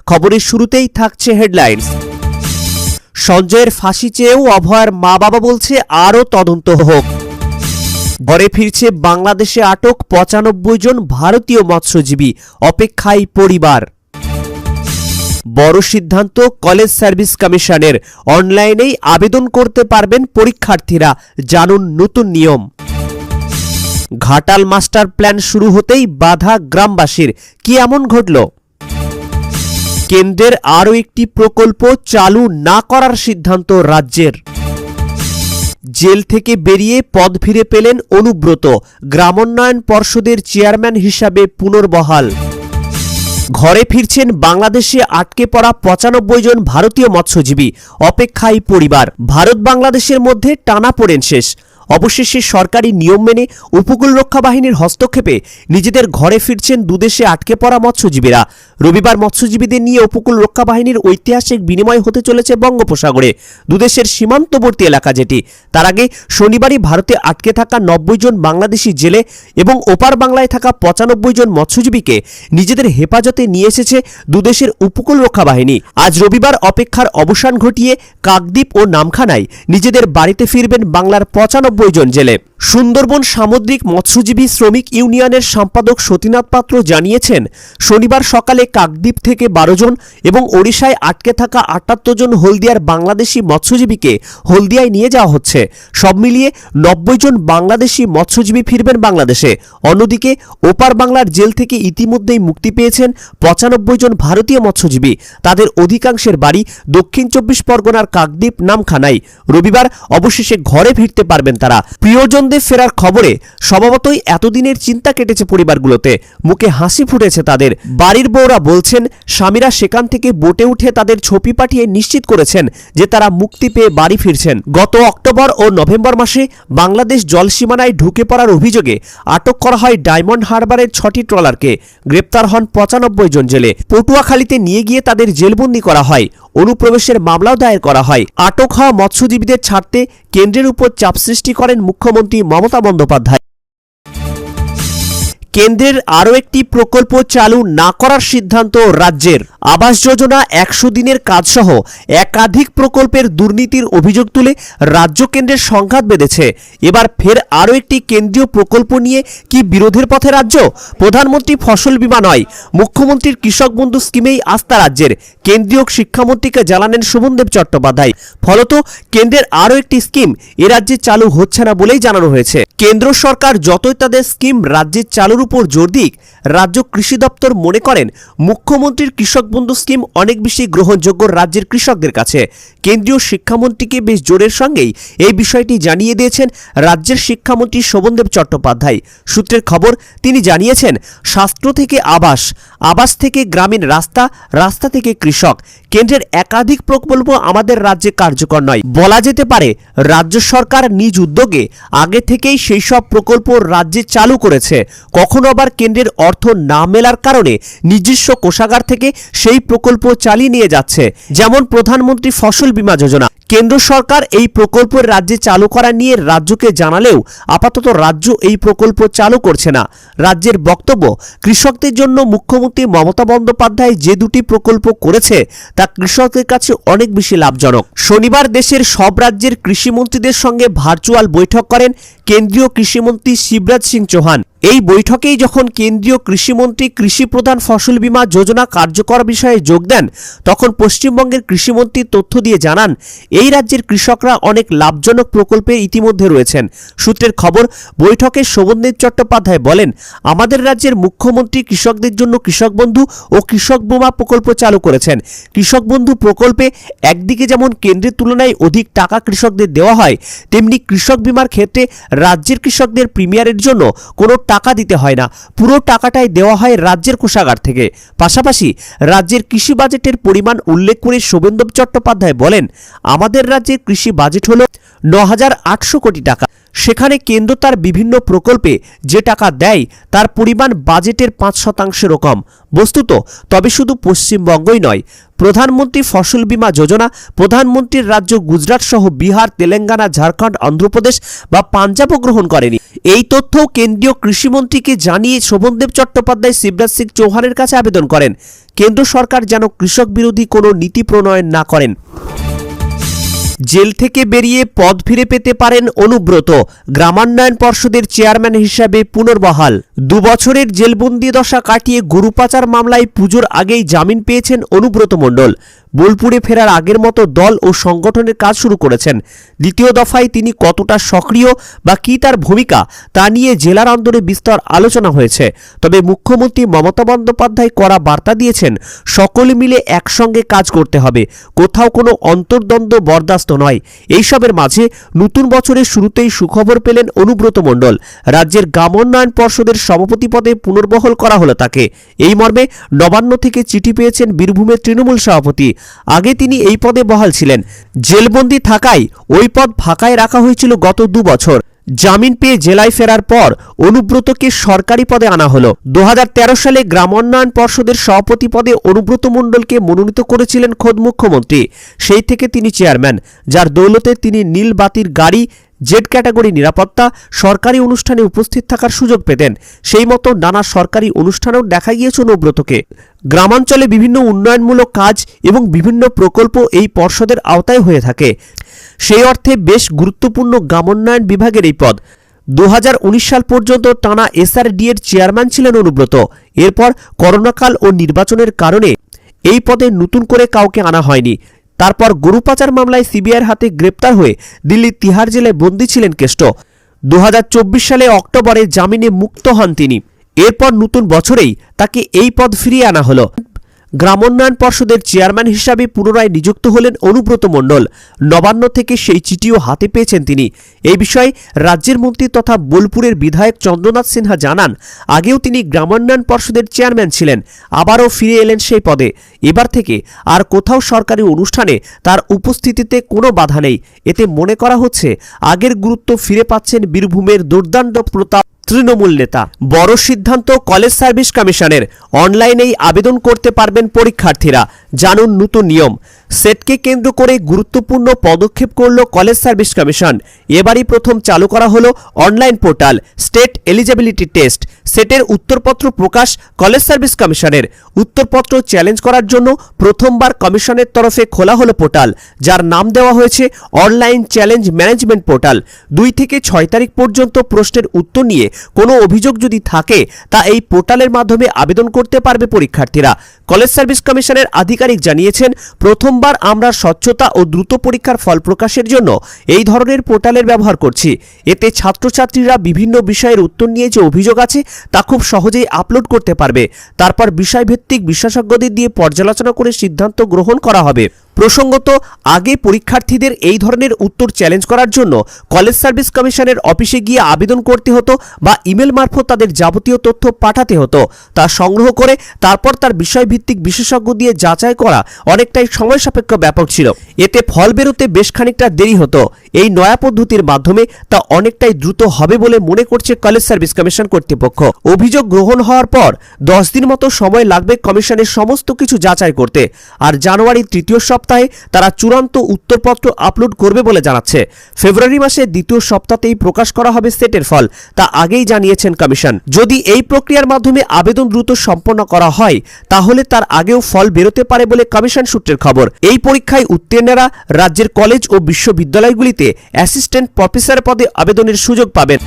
খবরের শুরুতেই থাকছে হেডলাইন্স। সঞ্জয়ের ফাঁসি চেয়েও অভয়ার মা বাবা বলছে আরও তদন্ত হোক। ঘরে ফিরছে বাংলাদেশে আটক ৯৫ জন ভারতীয় মৎস্যজীবী, অপেক্ষায় পরিবার। বড় সিদ্ধান্ত কলেজ সার্ভিস কমিশনের, অনলাইনেই আবেদন করতে পারবেন পরীক্ষার্থীরা, জানুন নতুন নিয়ম। ঘাটাল মাস্টার প্ল্যান শুরু হতেই বাধা গ্রামবাসীর, কি এমন ঘটল? কেন্দ্রের আরও একটি প্রকল্প চালু না করার সিদ্ধান্ত রাজ্যের। জেল থেকে বেরিয়ে পদ ফিরে পেলেন অনুব্রত, গ্রামোন্নয়ন পর্ষদের চেয়ারম্যান হিসাবে পুনর্বহাল। ঘরে ফিরছেন বাংলাদেশে আটকে পড়া ৯৫ জন ভারতীয় মৎস্যজীবী, অপেক্ষায় পরিবার। ভারত বাংলাদেশের মধ্যে টানাপোড়েন শেষ। অবশেষে সরকারি নিয়ম মেনে উপকূল রক্ষা বাহিনীর হস্তক্ষেপে নিজেদের ঘরে ফিরছেন দুদেশে আটকে পড়া মৎস্যজীবীরা। রবিবার মৎস্যজীবীদের নিয়ে উপকূল রক্ষা বাহিনীর ঐতিহাসিক বিনিময় হতে চলেছে বঙ্গোপসাগরে, দুদেশের সীমান্তবর্তী এলাকা যেটি। তার আগে শনিবারই ভারতে আটকে থাকা ৯০ জন বাংলাদেশি জেলে এবং ওপার বাংলায় থাকা ৯৫ জন মৎস্যজীবীকে নিজেদের হেফাজতে নিয়ে এসেছে দুদেশের উপকূল রক্ষা বাহিনী। আজ রবিবার অপেক্ষার অবসান ঘটিয়ে কাকদ্বীপ ও নামখানায় নিজেদের বাড়িতে ফিরবেন বাংলার ৯৫ জন জেলে। সুন্দরবন সামুদ্রিক মৎস্যজীবী শ্রমিক ইউনিয়নের সম্পাদক সতীনাথ পাত্র জানিয়েছেন, শনিবার সকালে কাকদ্বীপ থেকে ১২ জন এবং ওড়িশায় আটকে থাকা ৭৮ জন হলদিয়ার বাংলাদেশি মৎস্যজীবীকে হলদিয়ায় নিয়ে যাওয়া হচ্ছে। সব মিলিয়ে ৯০ জন বাংলাদেশি মৎস্যজীবী ফিরবেন বাংলাদেশে। অন্যদিকে ওপার বাংলার জেল থেকে ইতিমধ্যেই মুক্তি পেয়েছেন ৯৫ জন ভারতীয় মৎস্যজীবী। তাদের অধিকাংশের বাড়ি দক্ষিণ ২৪ পরগনার কাকদ্বীপ নামখানায়। রবিবার অবশেষে ঘরে ফিরতে পারবেন তারা। প্রিয়জনদের ফেরার খবরে স্বভাবতই এতদিনের চিন্তা কেটেছে পরিবারগুলোতে, মুখে হাসি ফুটেছে তাদের। বাড়ির বউরা বলছেন, স্বামীরা সেখান থেকে বোটে উঠে তাদের ছবি পাঠিয়ে নিশ্চিত করেছেন যে তারা মুক্তি পেয়ে বাড়ি ফিরছেন। গত অক্টোবর ও নভেম্বর মাসে বাংলাদেশ জলসীমানায় ঢুকে পড়ার অভিযোগে আটক করা হয় ডায়মন্ড হারবারের ৬টি ট্রলারকে। গ্রেপ্তার হন ৯৫ জন জেলে। পটুয়াখালীতে নিয়ে গিয়ে তাদের জেলবন্দি করা হয়। অনুপ্রবেশের মামলাও দায়ের করা হয়। আটক হওয়া মৎস্যজীবীদের ছাড়তে কেন্দ্রের উপর চাপ সৃষ্টি করেন মুখ্যমন্ত্রী মমতা বন্দ্যোপাধ্যায়। কেন্দ্রের আরও একটি প্রকল্প চালু না করার সিদ্ধান্ত রাজ্যের। আবাস যোজনা ১০০ দিনের কাজসহ একাধিক প্রকল্পের দুর্নীতির অভিযোগ তুলে রাজ্য কেন্দ্রের সংঘাত বেঁধেছে। এবার ফের আরও একটি কেন্দ্রীয় প্রকল্প নিয়ে কি বিরোধের পথে রাজ্য? প্রধানমন্ত্রী ফসল বীমা নয়, মুখ্যমন্ত্রীর কৃষক বন্ধু স্কিমেই আস্থা রাজ্যের, কেন্দ্রীয় শিক্ষামন্ত্রীকে জানালেন শোভনদেব চট্টোপাধ্যায়। ফলত কেন্দ্রের আরও একটি স্কিম এ রাজ্যে চালু হচ্ছে না বলেই জানানো হয়েছে। কেন্দ্র সরকার যতই তাদের স্কিম রাজ্যের চালুর উপর জোর দিক, রাজ্য কৃষি দপ্তর মনে করেন মুখ্যমন্ত্রীর কৃষক বন্ধু স্কিম অনেক বেশি গ্রহণযোগ্য রাজ্যের কৃষকদের কাছে। কেন্দ্রীয় শিক্ষামন্ত্রীকে বেশ জোরের সঙ্গেই এই বিষয়টি জানিয়ে দিয়েছেন রাজ্যের শিক্ষামন্ত্রী শোভনদেব চট্টোপাধ্যায়। সূত্রের খবর, তিনি জানিয়েছেন, স্বাস্থ্য থেকে আবাস, আবাস থেকে গ্রামীণ রাস্তা, রাস্তা থেকে কৃষক, কেন্দ্রের একাধিক প্রকল্প আমাদের রাজ্যে কার্যকর নয়। বলা যেতে পারে রাজ্য সরকার নিজ উদ্যোগে আগে থেকেই সেই সব প্রকল্প রাজ্যে চালু করেছে। কখনো আবার কেন্দ্রের অর্থ না মেলার কারণে নিজস্ব কোষাগার থেকে সেই প্রকল্প চালিয়ে নিয়ে যাচ্ছে। যেমন প্রধানমন্ত্রী ফসল বীমা যোজনা। কেন্দ্র সরকার এই প্রকল্প রাজ্যে চালু করা নিয়ে রাজ্যকে জানালেও আপাতত রাজ্য এই প্রকল্প চালু করছে না। রাজ্যের বক্তব্য, কৃষকদের জন্য মুখ্যমন্ত্রী মমতা বন্দ্যোপাধ্যায় যে দুটি প্রকল্প করেছে তা কৃষকদের কাছে অনেক বেশি লাভজনক। শনিবার দেশের সব রাজ্যের কৃষিমন্ত্রীদের সঙ্গে ভার্চুয়াল বৈঠক করেন কেন্দ্রীয় কৃষিমন্ত্রী শিবরাজ সিং চৌহান। এই বৈঠকেই যখন কেন্দ্রীয় কৃষিমন্ত্রী কৃষি প্রধান ফসল বীমা যোজনা কার্যকর বিষয়ে যোগ দেন, তখন পশ্চিমবঙ্গের কৃষিমন্ত্রী তথ্য দিয়ে জানান, এই রাজ্যের কৃষকরা অনেক লাভজনক প্রকল্পে ইতিমধ্যে রয়েছেন। সূত্রের খবর, বৈঠকে শোভনদেব চট্টোপাধ্যায় বলেন, আমাদের রাজ্যের মুখ্যমন্ত্রী কৃষকদের জন্য কৃষক বন্ধু ও কৃষক বীমা প্রকল্প চালু করেছেন। কৃষক বন্ধু প্রকল্পে একদিকে যেমন কেন্দ্রের তুলনায় অধিক টাকা কৃষকদের দেওয়া হয়, তেমনি কৃষক বীমার ক্ষেত্রে রাজ্যের কৃষকদের প্রিমিয়ারের জন্য কোনো টাকা দিতে হয় না, পুরো টাকাটাই দেওয়া হয় রাজ্যের কোষাগার থেকে। পাশাপাশি রাজ্যের কৃষি বাজেটের পরিমাণ উল্লেখ করে শোভনদেব চট্টোপাধ্যায় বলেন, আমাদের রাজ্যের কৃষি বাজেট হল ৯,৮০০ কোটি টাকা। সেখানে কেন্দ্র তার বিভিন্ন প্রকল্পে যে টাকা দেয় তার পরিমাণ বাজেটের 5% কম। বস্তুত তবে শুধু পশ্চিমবঙ্গই নয়, প্রধানমন্ত্রী ফসল বীমা যোজনা, প্রধানমন্ত্রীর রাজ্য গুজরাট সহ বিহার, তেলেঙ্গানা, ঝাড়খণ্ড, অন্ধ্রপ্রদেশ বা পাঞ্জাবও গ্রহণ করেনি। এই তথ্যও কেন্দ্রীয় কৃষিমন্ত্রীকে জানিয়ে শোভনদেব চট্টোপাধ্যায় শিবরাজ সিং চৌহানের কাছে আবেদন করেন কেন্দ্র সরকার যেন কৃষক বিরোধী কোনো নীতি প্রণয়ন না করেন। জেল থেকে বেরিয়ে পদ ফিরে পেতে পারেন অনুব্রত, গ্রামোন্নয়ন পর্ষদের চেয়ারম্যান হিসাবে পুনর্বহাল। 2 বছরের জেলবন্দি দশা কাটিয়ে গরু পাচার মামলায় পুজোর আগেই জামিন পেয়েছেন অনুব্রত মণ্ডল। বোলপুরে ফেরার আগের মতো দল ও সংগঠনের কাজ শুরু করেছেন। দ্বিতীয় দফায় তিনি কতটা সক্রিয় বা কী তার ভূমিকা তা নিয়ে জেলার অন্দরে বিস্তর আলোচনা হয়েছে। তবে মুখ্যমন্ত্রী মমতা বন্দ্যোপাধ্যায় কড়া বার্তা দিয়েছেন, সকলে মিলে একসঙ্গে কাজ করতে হবে, কোথাও কোনো অন্তর্দ্বন্দ্ব বরদাস্ত নয়। এইসবের মাঝে নতুন বছরের শুরুতেই সুখবর পেলেন অনুব্রত মণ্ডল। রাজ্যের গ্রামোন্নয়ন পর্ষদের সভাপতি পদে পুনর্বহাল করা হলো তাকে। এই মর্মে নবান্ন থেকে চিঠি পেয়েছেন বীরভূমের তৃণমূল সভাপতি। আগে তিনি এই পদে বহাল ছিলেন। জেলবন্দি থাকায় ওই পদ ফাঁকায় রাখা হয়েছিল গত 2 বছর। জামিন পেয়ে জেলায় ফেরার পর অনুব্রতকে সরকারি পদে আনা হলো। 2013 সালে গ্রামোন্নয়ন পর্ষদের সভাপতি পদে অনুব্রত মণ্ডলকে মনোনীত করেছিলেন খোদ মুখ্যমন্ত্রী। সেই থেকে তিনি চেয়ারম্যান, যার দৌলতে তিনি নীল বাতির গাড়ি, জেড ক্যাটাগরি নিরাপত্তা, সরকারি অনুষ্ঠানে উপস্থিত থাকার সুযোগ পেতেন। সেই মতো নানা সরকারি অনুষ্ঠানেও দেখা গিয়েছে অনুব্রতকে। গ্রামাঞ্চলে বিভিন্ন উন্নয়নমূলক কাজ এবং বিভিন্ন প্রকল্প এই পর্ষদের আওতায় হয়ে থাকে। সেই অর্থে বেশ গুরুত্বপূর্ণ গ্রামোন্নয়ন বিভাগের এই পদ। 2019 সাল পর্যন্ত টানা এসআরডি এর চেয়ারম্যান ছিলেন অনুব্রত। এরপর করোনাকাল ও নির্বাচনের কারণে এই পদে নতুন করে কাউকে আনা হয়নি। তারপর গরু পাচার মামলায় সিবিআইয়ের হাতে গ্রেপ্তার হয়ে দিল্লির তিহার জেলায় বন্দী ছিলেন কেষ্ট। 2024 সালে অক্টোবরে জামিনে মুক্ত হন তিনি। এরপর নতুন বছরেই তাকে এই পদ ফিরিয়ে আনা হলো। গ্রামোন্নয়ন পর্ষদের চেয়ারম্যান হিসাবে পুনরায় নিযুক্ত হলেন অনুব্রত মণ্ডল। নবান্ন থেকে সেই চিঠিও হাতে পেয়েছেন তিনি। এই বিষয়ে রাজ্যের মন্ত্রী তথা বোলপুরের বিধায়ক চন্দ্রনাথ সিনহা জানান, আগেও তিনি গ্রামোন্নয়ন পর্ষদের চেয়ারম্যান ছিলেন, আবারও ফিরে এলেন সেই পদে। এবার থেকে আর কোথাও সরকারি অনুষ্ঠানে তার উপস্থিতিতে কোনো বাধা নেই। এতে মনে করা হচ্ছে আগের গুরুত্ব ফিরে পাচ্ছেন বীরভূমের দুর্দান্ত প্রতাপ তৃণমূল নেতা। বড় সিদ্ধান্ত কলেজ সার্ভিস কমিশনের, অনলাইনেই আবেদন করতে পারবেন পরীক্ষার্থীরা। জানুন নতুন নিয়ম। সেটকে কেন্দ্র করে গুরুত্বপূর্ণ পদক্ষেপ করল কলেজ সার্ভিস কমিশন। এবারই প্রথম চালু করা হলো online portal state eligibility test. সেটের উত্তরপত্র প্রকাশ কলেজ সার্ভিস কমিশনের। উত্তরপত্র চ্যালেঞ্জ করার জন্য প্রথমবার কমিশনের তরফে খোলা হলো পোর্টাল, যার নাম দেওয়া হয়েছে অনলাইন চ্যালেঞ্জ ম্যানেজমেন্ট পোর্টাল। 2 থেকে 6 তারিখ পর্যন্ত প্রশ্নের উত্তর নিয়ে কোনো অভিযোগ যদি থাকে তা এই পোর্টালের মাধ্যমে আবেদন করতে পারবে পরীক্ষার্থীরা। কলেজ সার্ভিস কমিশনের আধিকারিক জানিয়েছেন, প্রথমবার আমরা স্বচ্ছতা ও দ্রুত পরীক্ষার ফল প্রকাশের জন্য এই ধরনের পোর্টালের ব্যবহার করছি। এতে ছাত্রছাত্রীরা বিভিন্ন বিষয়ের উত্তর নিয়ে যে অভিযোগ আছে তা খুব সহজেই আপলোড করতে পারবে। তারপর বিষয়ভিত্তিক বিশেষজ্ঞদের দিয়ে পর্যালোচনা করে সিদ্ধান্ত গ্রহণ করা হবে। প্রসঙ্গত, আগে পরীক্ষার্থীদের এই ধরনের উত্তর চ্যালেঞ্জ করার জন্য কলেজ সার্ভিস কমিশনের অফিসে গিয়ে আবেদন করতে হতো বা ইমেল মারফত তাদের যাবতীয় তথ্য পাঠাতে হতো। তা সংগ্রহ করে তারপর তার বিষয়ভিত্তিক বিশেষজ্ঞ দিয়ে যাচাই করা অনেকটাই সময় সাপেক্ষ ব্যাপক ছিল। এতে ফল বেরোতে বেশ খানিকটা দেরি হতো। এই নয়া পদ্ধতির মাধ্যমে তা অনেকটাই দ্রুত হবে বলে মনে করছে কলেজ সার্ভিস কমিশন কর্তৃপক্ষ। অভিযোগ গ্রহণ হওয়ার পর 10 দিন মতো সময় লাগবে কমিশনের সমস্ত কিছু যাচাই করতে। আর জানুয়ারির 3য় সপ্তাহে তারা চূড়ান্ত উত্তরপত্র আপলোড করবে বলে জানাচ্ছে। ফেব্রুয়ারি মাসের 2য় সপ্তাহতেই প্রকাশ করা হবে সেটের ফল, তা আগেই জানিয়েছেন কমিশন। যদি এই প্রক্রিয়ার মাধ্যমে আবেদন দ্রুত সম্পন্ন করা হয় তাহলে তার আগেও ফল বেরোতে পারে বলে কমিশন সূত্রের খবর। এই পরীক্ষায় উত্তীর্ণরা রাজ্যের কলেজ ও বিশ্ববিদ্যালয়গুলিতে অ্যাসিস্ট্যান্ট প্রফেসর পদে আবেদনের সুযোগ পাবেন।